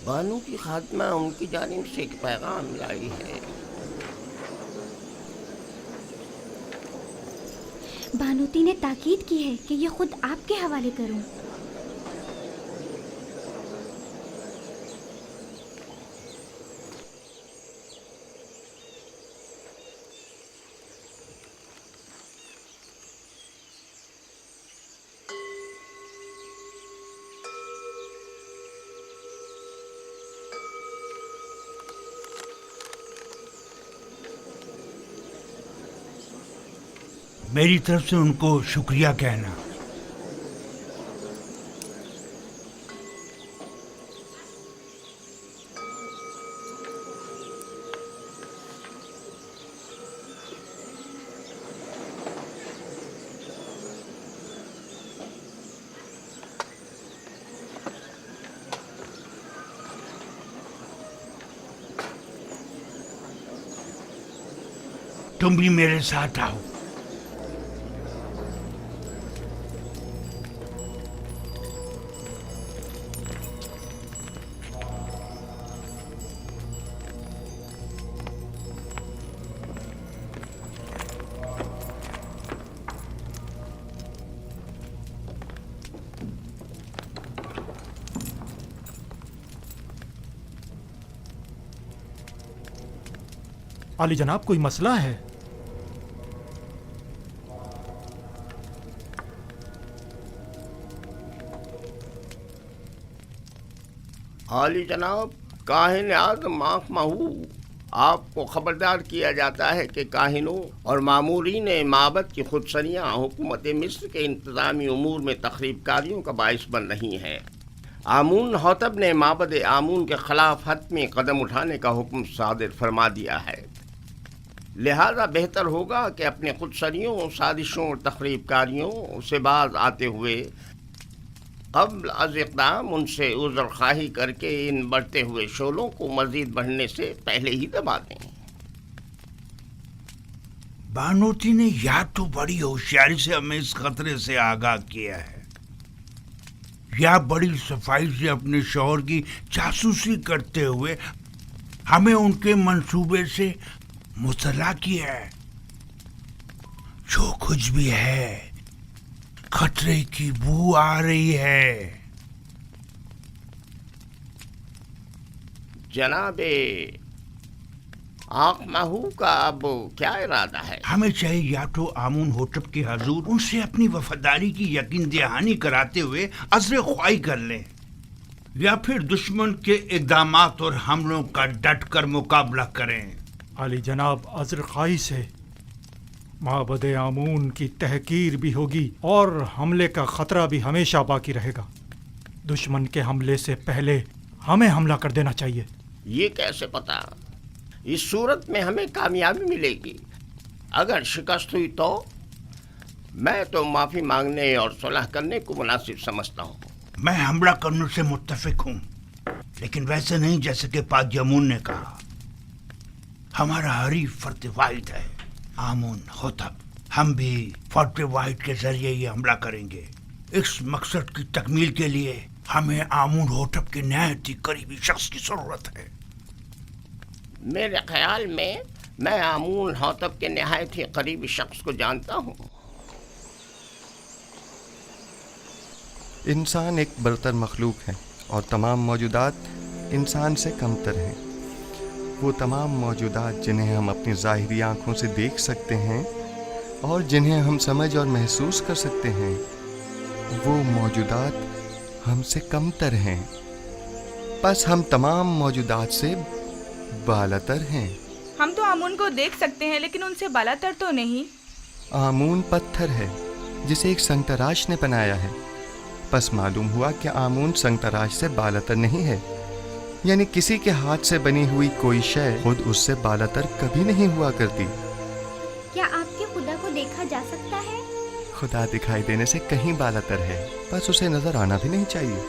بانو کی خاتمہ ان کی جانب سے ایک پیغام لائی ہے۔ بانوتی نے تاکید کی ہے کہ یہ خود آپ کے حوالے کروں۔ میری طرف سے ان کو شکریہ کہنا۔ تم بھی میرے ساتھ آؤ۔ عالی جناب کوئی مسئلہ ہے؟ عالی جناب، کاہن اعظم آنکھ مہو، آپ کو خبردار کیا جاتا ہے کہ کاہنوں اور مامورین معبد کی خودسریاں حکومت مصر کے انتظامی امور میں تخریب کاریوں کا باعث بن رہی ہیں۔ آمون حتب نے معبد آمون کے خلاف حتمی قدم اٹھانے کا حکم صادر فرما دیا ہے، لہذا بہتر ہوگا کہ اپنے خودسریوں، سازشوں اور تخریب کاریوں سے باز آتے ہوئے قبل از اقدام ان سے عذر خواہی کر کے ان بڑھتے ہوئے شعلوں کو مزید بڑھنے سے پہلے ہی دبا دیں۔ بانوتی نے یا تو بڑی ہوشیاری سے ہمیں اس خطرے سے آگاہ کیا ہے، یا بڑی صفائی سے اپنے شوہر کی جاسوسی کرتے ہوئے ہمیں ان کے منصوبے سے مطلع کیا ہے۔ جو کچھ بھی ہے، خطرے کی بو آ رہی ہے۔ جناب آنکھ مہو کا اب کیا ارادہ ہے؟ ہمیں چاہیے یا تو آمون ہوٹب کے حضور ان سے اپنی وفاداری کی یقین دہانی کراتے ہوئے عذر خواہی کر لیں، یا پھر دشمن کے اقدامات اور حملوں کا ڈٹ کر مقابلہ کریں۔ عالی جناب، عذر خواہی سے معبد آمون کی تحقیر بھی ہوگی اور حملے کا خطرہ بھی ہمیشہ باقی رہے گا۔ دشمن کے حملے سے پہلے ہمیں حملہ کر دینا چاہیے۔ یہ کیسے پتا؟ اس صورت میں ہمیں کامیابی ملے گی۔ اگر شکست ہوئی تو میں تو معافی مانگنے اور صلح کرنے کو مناسب سمجھتا ہوں۔ میں حملہ کرنے سے متفق ہوں، لیکن ویسے نہیں جیسے کہ پاک جمون نے کہا۔ ہمارا حریف فرد واحد ہے آمون ہوتب، ہم بھی فرد واحد کے ذریعے یہ حملہ کریں گے۔ اس مقصد کی تکمیل کے لیے ہمیں آمون ہوتب کے نہایت ہی قریبی شخص کی ضرورت ہے۔ میرے خیال میں آمون ہوتب کے نہایت ہی قریبی شخص کو جانتا ہوں۔ انسان ایک برتر مخلوق ہے اور تمام موجودات انسان سے کمتر ہیں۔ وہ تمام موجودات جنہیں ہم اپنی ظاہری آنکھوں سے دیکھ سکتے ہیں اور جنہیں ہم سمجھ اور محسوس کر سکتے ہیں، وہ موجودات ہم سے کمتر ہیں، بس ہم تمام موجودات سے بالاتر ہیں۔ ہم تو آمون کو دیکھ سکتے ہیں لیکن ان سے بالاتر تو نہیں۔ آمون پتھر ہے جسے ایک سنگ تراش نے بنایا ہے، بس معلوم ہوا کہ آمون سنگ تراش سے بالاتر نہیں ہے، یعنی کسی کے ہاتھ سے بنی ہوئی کوئی شے خود اس سے بالاتر کبھی نہیں ہوا کرتی۔ کیا آپ کے خدا کو دیکھا جا سکتا ہے؟ خدا دکھائی دینے سے کہیں بالاتر ہے، بس اسے نظر آنا بھی نہیں چاہیے۔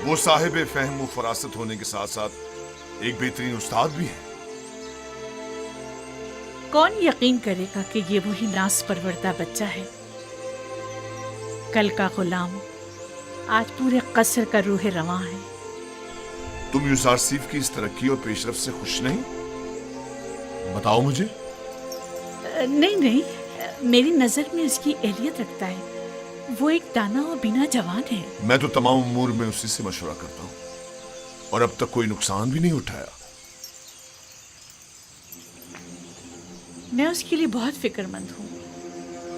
وہ صاحب فہم و فراست ہونے کے ساتھ ساتھ ایک بہترین استاد بھی ہے۔ کون یقین کرے گا کہ یہ وہی ناز پروردہ بچہ ہے؟ کل کا غلام آج پورے قصر کا روح رواں ہے۔ تم یوزارسیف کی اس ترقی اور پیش رفت سے خوش نہیں؟ بتاؤ مجھے۔ نہیں، میری نظر میں اس کی اہلیت رکھتا ہے۔ وہ ایک دانا اور بینا جوان ہے۔ میں تو تمام امور میں اسی سے مشورہ کرتا ہوں اور اب تک کوئی نقصان بھی نہیں اٹھایا۔ میں اس کے لیے بہت فکر مند ہوں۔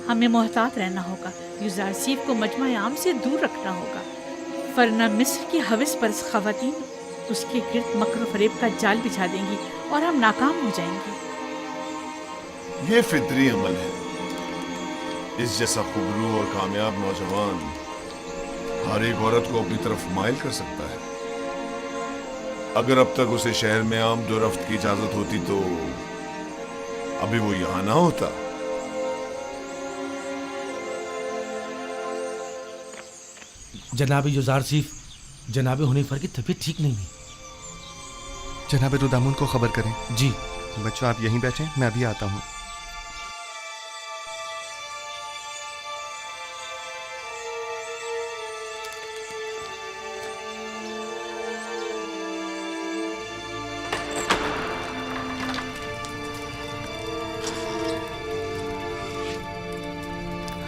ہمیں محتاط رہنا ہوگا، یوزارسیف کو مجمع عام سے دور رکھنا ہوگا، ورنہ مصر کی ہوس پرست خواتین اس کے گرد مکر و فریب کا جال بچھا دیں گی اور ہم ناکام ہو جائیں گے۔ یہ فطری عمل ہے۔ اس جیسا خوبرو اور کامیاب نوجوان ہر ایک عورت کو اپنی طرف مائل کر سکتا ہے۔ اگر اب تک اسے شہر میں آمد و رفت کی اجازت ہوتی تو ابھی وہ یہاں نہ ہوتا۔ جناب یوزارسیف، جناب حنیفر کی طبیعت ٹھیک نہیں ہے۔ جناب دودامون کو خبر کریں۔ جی بچوں آپ یہیں بیٹھیں، میں ابھی آتا ہوں۔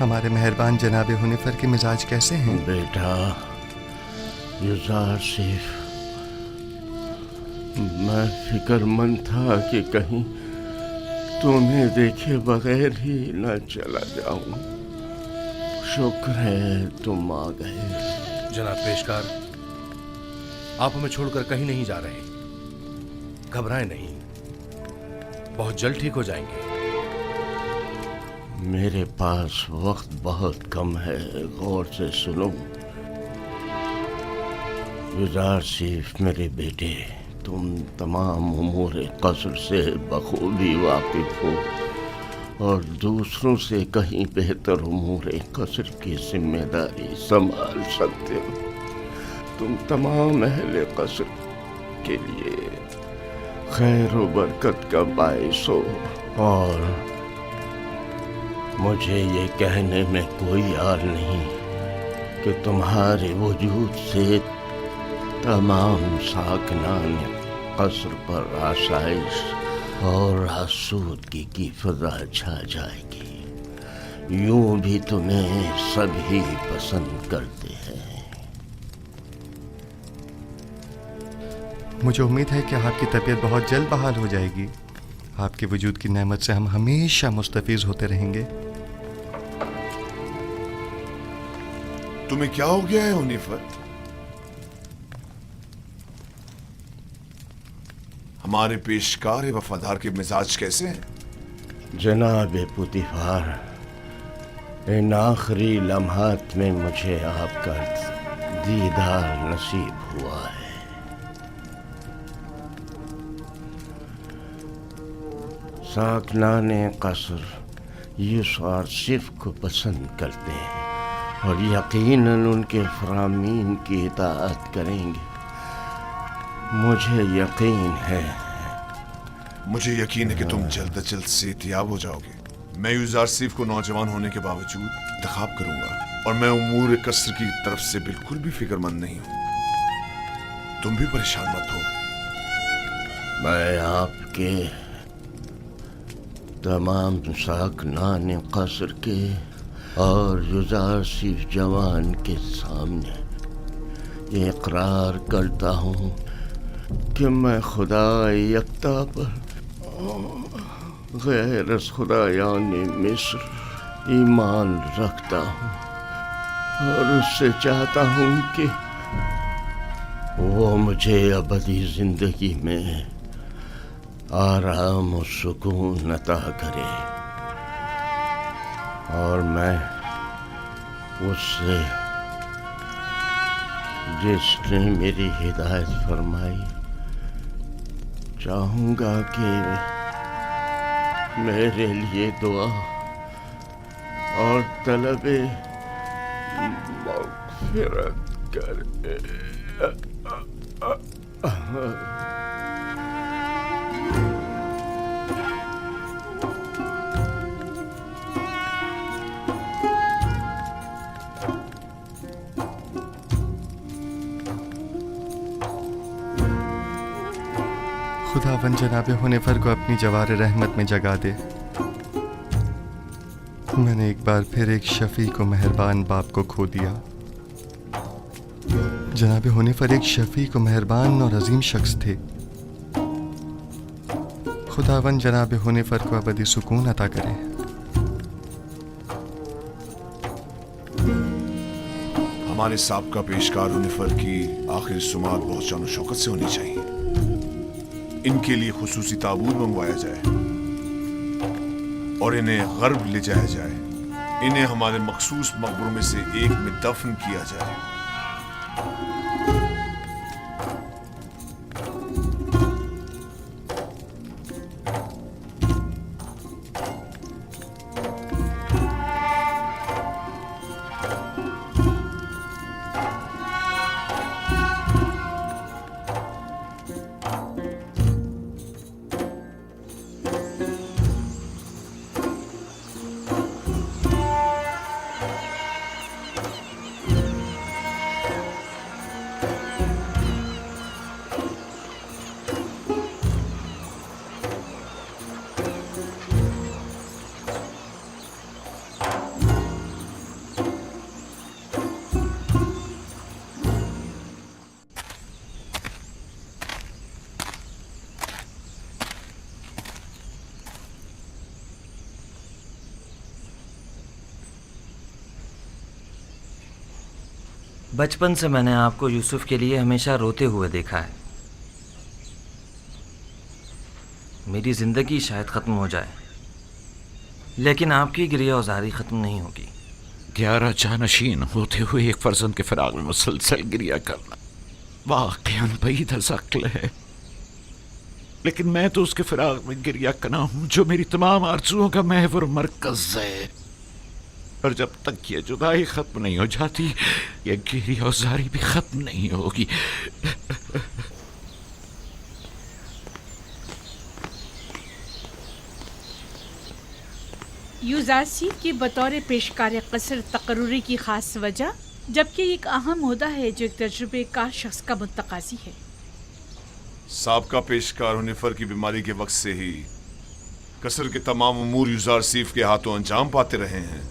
ہمارے مہربان جناب حنیفر کے مزاج کیسے ہیں؟ بیٹا یوزارسیف، میں فکر مند تھا کہ کہیں تمہیں دیکھے بغیر ہی نہ چلا جاؤں۔ شکر ہے تم آ گئے۔ جناب پیشکار، آپ ہمیں چھوڑ کر کہیں نہیں جا رہے، گھبرائیں نہیں، بہت جلد ٹھیک ہو جائیں گے۔ میرے پاس وقت بہت کم ہے، غور سے سنو۔ یوزارسیف میرے بیٹے، تم تمام امور قصر سے بخوبی واقف ہو اور دوسروں سے کہیں بہتر امور قصر کی ذمہ داری سنبھال سکتے ہو۔ تم تمام اہل قصر کے لیے خیر و برکت کا باعث ہو، اور مجھے یہ کہنے میں کوئی عار نہیں کہ تمہارے وجود سے تمام ساکنان قصر پر آسائش اور آسودگی کی فضا چھا جائے گی۔ یوں بھی تمہیں سبھی پسند کرتے ہیں۔ مجھے امید ہے کہ آپ کی طبیعت بہت جلد بحال ہو جائے گی۔ آپ کے وجود کی نعمت سے ہم ہمیشہ مستفیض ہوتے رہیں گے۔ تمہیں کیا ہو گیا ہے حنیفر؟ ہمارے پیشکار وفادار کے مزاج کیسے ہیں؟ جناب پوتیفار، ان آخری لمحات میں مجھے آپ کا دیدار نصیب ہوا ہے۔ ساکنان قصر یوزارسیف کو پسند کرتے ہیں اور یقیناً ان کے فرامین کی اطاعت کریں گے۔ مجھے یقین ہے کہ تم جلد از جلد صحتیاب ہو جاؤ گے۔ میں یوزارسیف کو نوجوان ہونے کے باوجود انتخاب کروں گا، اور میں امور قصر کی طرف سے بالکل بھی فکر مند نہیں ہوں۔ تم بھی پریشان مت ہو۔ میں آپ کے تمام ساکنان قصر کے اور یوزارسیف جوان کے سامنے یہ اقرار کرتا ہوں کہ میں خدا یکتا پر غیر از خدایان مصر ایمان رکھتا ہوں، اور اس سے چاہتا ہوں کہ وہ مجھے ابدی زندگی میں آرام و سکون عطا کرے، اور میں اس سے جس نے میری ہدایت فرمائی چاہوں گا کہ میرے لیے دعا اور طلب مغفرت کرے۔ خداوند جناب حنیفر کو اپنی جوار رحمت میں جگا دے۔ میں نے ایک بار پھر ایک شفیق و مہربان باپ کو کھو دیا۔ جناب حنیفر ایک شفیق و مہربان اور عظیم شخص تھے۔ خداوند جناب حنیفر کو ابدی سکون عطا کرے۔ ہمارے سابقہ پیشکار حنیفر کی آخری سماعت بہت شان و شوکت سے ہونی چاہیے۔ ان کے لیے خصوصی تابوت منگوایا جائے اور انہیں غرب لے جایا جائے۔ انہیں ہمارے مخصوص مقبروں میں سے ایک میں دفن کیا جائے۔ بچپن سے میں نے آپ کو یوسف کے لیے ہمیشہ روتے ہوئے دیکھا ہے۔ میری زندگی شاید ختم ہو جائے لیکن آپ کی گریہ وزاری ختم نہیں ہوگی۔ 11 جانشین ہوتے ہوئے ایک فرزند کے فراق میں مسلسل گریہ کرنا واقعاً بعید از عقل ہے، لیکن میں تو اس کے فراق میں گریہ کرنا ہوں جو میری تمام آرزوؤں کا محور مرکز ہے، اور جب تک یہ جدائی ختم نہیں ہو جاتی یہ گریہ وزاری بھی ختم نہیں ہوگی۔ یوزارسیف کی بطور پیشکار قصر تقرری کی خاص وجہ، جبکہ یہ ایک اہم عہدہ ہے جو ایک تجربے کار شخص کا متقاضی ہے۔ سابقہ پیشکار حنیفر کی بیماری کے وقت سے ہی قصر کے تمام امور یوزارسیف کے ہاتھوں انجام پاتے رہے ہیں۔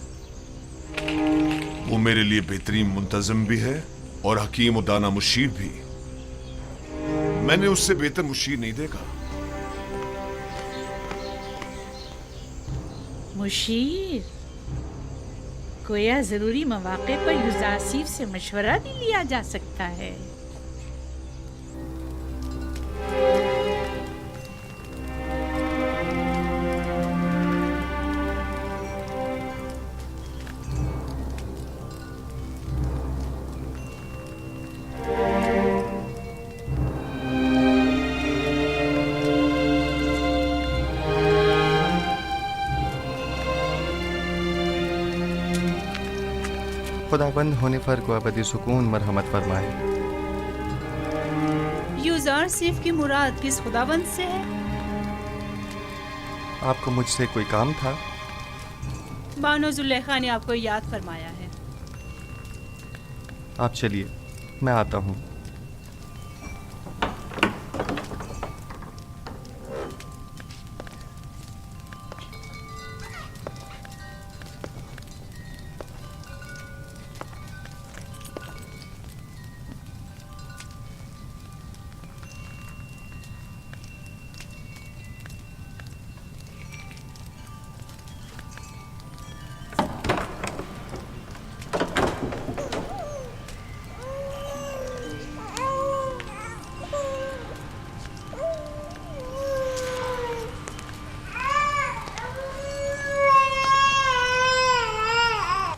وہ میرے لیے بہترین منتظم بھی ہے اور حکیم و دانا مشیر بھی۔ میں نے اس سے بہتر مشیر نہیں دیکھا۔ مشیر گویا ضروری مواقع پر یوزارسیف سے مشورہ بھی لیا جا سکتا ہے۔ خداوند حنیفر کو ابدی سکون مرحمت فرمائے۔ یوزارسیف کی مراد کس خداوند سے ہے؟ آپ کو مجھ سے کوئی کام تھا؟ بانو زلیخا نے آپ کو یاد فرمایا ہے۔ آپ چلیے، میں آتا ہوں۔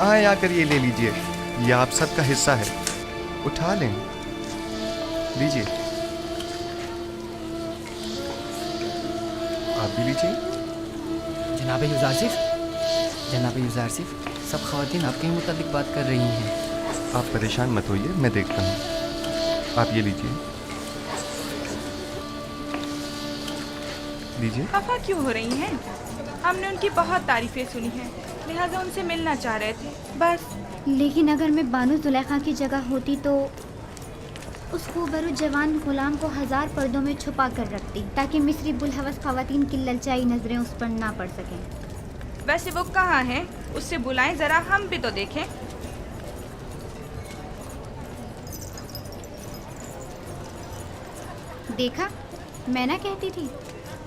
آئیں آ کر یہ لے لیجئے، یہ آپ سب کا حصہ ہے، اٹھا لیں، لیجئے، آپ بھی لیجئے۔ جناب یوزارسیف، جناب یوزارسیف، سب خواتین آپ کے ہی متعلق بات کر رہی ہیں۔ آپ پریشان مت ہوئیے، میں دیکھتا ہوں، آپ یہ لیجئے، لیجئے۔ خفا کیوں ہو رہی ہیں؟ ہم نے ان کی بہت تعریفیں سنی ہیں، لہٰذا ان سے ملنا چاہ رہے تھے بس۔ لیکن اگر میں بانو زلیخا کی جگہ ہوتی تو اس خوبرو جوان غلام کو 1000 پردوں میں چھپا کر رکھتی تاکہ مصری بلحوث خواتین کی للچائی نظریں اس پر نہ پڑ سکیں۔ ویسے وہ کہاں ہیں؟ اس سے بلائیں ذرا، ہم بھی تو دیکھیں۔ دیکھا، میں نہ کہتی تھی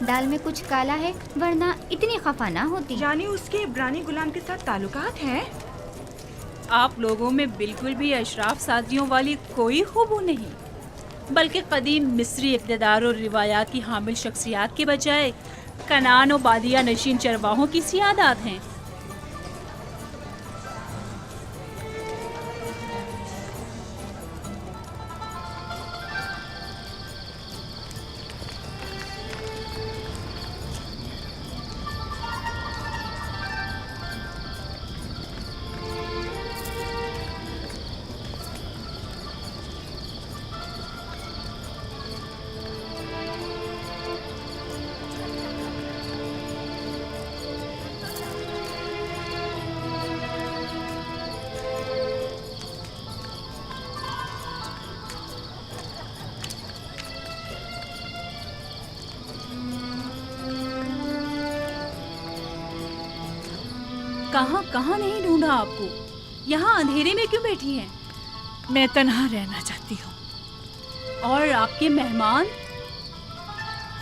دال میں کچھ کالا ہے، ورنہ اتنی خفا نہ ہوتی۔ یعنی اس کے عبرانی غلام کے ساتھ تعلقات ہیں؟ آپ لوگوں میں بالکل بھی اشراف سادیوں والی کوئی خوبو نہیں، بلکہ قدیم مصری اقتدار اور روایات کی حامل شخصیات کے بجائے کنان و بادیہ نشین چرواہوں کی سیادات ہیں۔ کہاں نہیں ڈھونڈا آپ کو؟ یہاں اندھیرے میں کیوں بیٹھی ہیں؟ میں تنہا رہنا چاہتی ہوں۔ اور آپ کے مہمان؟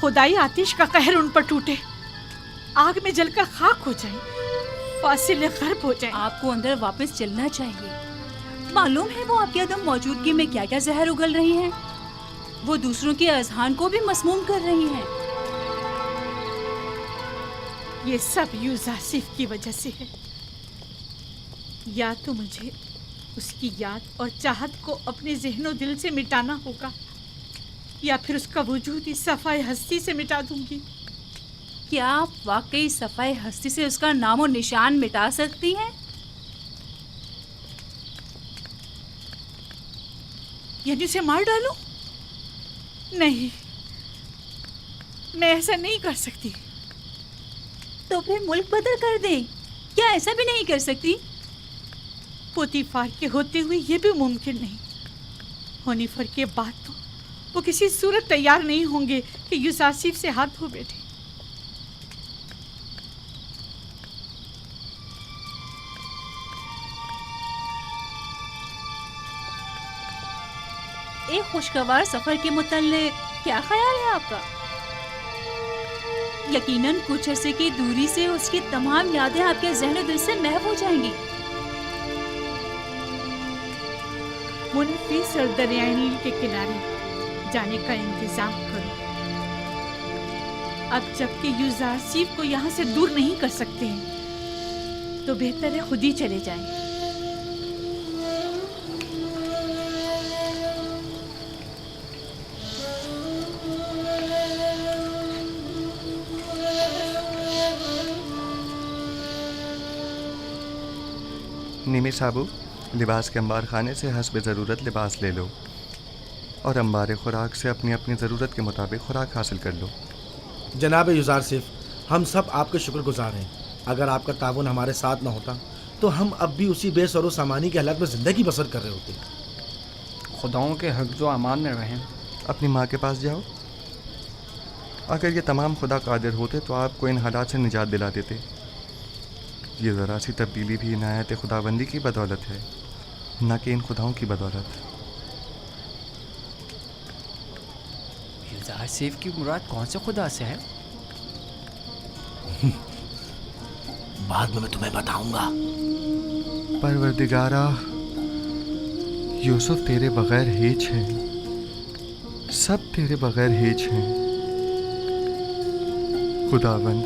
خدائی آتش کا قہر ان پر ٹوٹے، آگ میں جل کر خاک ہو جائیں، فاصل غرب ہو جائیں۔ آپ کو اندر واپس چلنا چاہیے۔ معلوم ہے وہ آپ کی عدم موجودگی میں کیا کیا زہر اگل رہی ہیں۔ وہ دوسروں کے اذہان کو بھی مسموم کر رہی ہیں۔ یہ سب یوزارسیف کی وجہ سے ہے۔ یا تو مجھے اس کی یاد اور چاہت کو اپنے ذہن و دل سے مٹانا ہوگا، یا پھر اس کا وجود ہی صفائے ہستی سے مٹا دوں گی۔ کیا آپ واقعی صفائے ہستی سے اس کا نام و نشان مٹا سکتی ہیں؟ یعنی اسے مار ڈالوں؟ نہیں، میں ایسا نہیں کر سکتی۔ تو پھر ملک بدل کر دیں، کیا ایسا بھی نہیں کر سکتی؟ پوتیفار کے ہوتے ہوئے یہ بھی ممکن نہیں۔ ہونیفر کے بعد تو وہ کسی صورت تیار نہیں ہوں گے کہ یوزارسیف سے ہاتھ دھو بیٹھے۔ ایک خوشگوار سفر کے متعلق کیا خیال ہے آپ کا؟ یقیناً کچھ عرصے کی دوری سے اس کی تمام یادیں آپ کے ذہن و دل سے محو ہو جائیں گی۔ منفی اور دریائے نیل کے کنارے جانے کا انتظام کرو۔ اب جب کہ یوزارسیف کو یہاں سے دور نہیں کر سکتے ہیں تو بہتر ہے خود ہی چلے جائیں۔ نیمی صابو، لباس کے انبار خانے سے حسب ضرورت لباس لے لو اور انبار خوراک سے اپنی اپنی ضرورت کے مطابق خوراک حاصل کر لو۔ جناب یوزارسیف، ہم سب آپ کے شکر گزار ہیں۔ اگر آپ کا تعاون ہمارے ساتھ نہ ہوتا تو ہم اب بھی اسی بے سر و سامانی کے حالات میں زندگی بسر کر رہے ہوتے۔ خداؤں کے حفظ و امان میں رہیں۔ اپنی ماں کے پاس جاؤ۔ اگر یہ تمام خدا قادر ہوتے تو آپ کو ان حالات سے نجات دلا دیتے۔ یہ ذرا سی تبدیلی بھی عنایت خداوندی کی بدولت ہے، نہ کہ ان خداؤں کی بدولت۔ یوزارسیف کی مراد کون سے خدا سے ہے؟ بعد میں تمہیں بتاؤں گا۔ پروردگارا، یوسف تیرے بغیر ہیچ ہے، سب تیرے بغیر ہیچ ہیں۔ خداوند،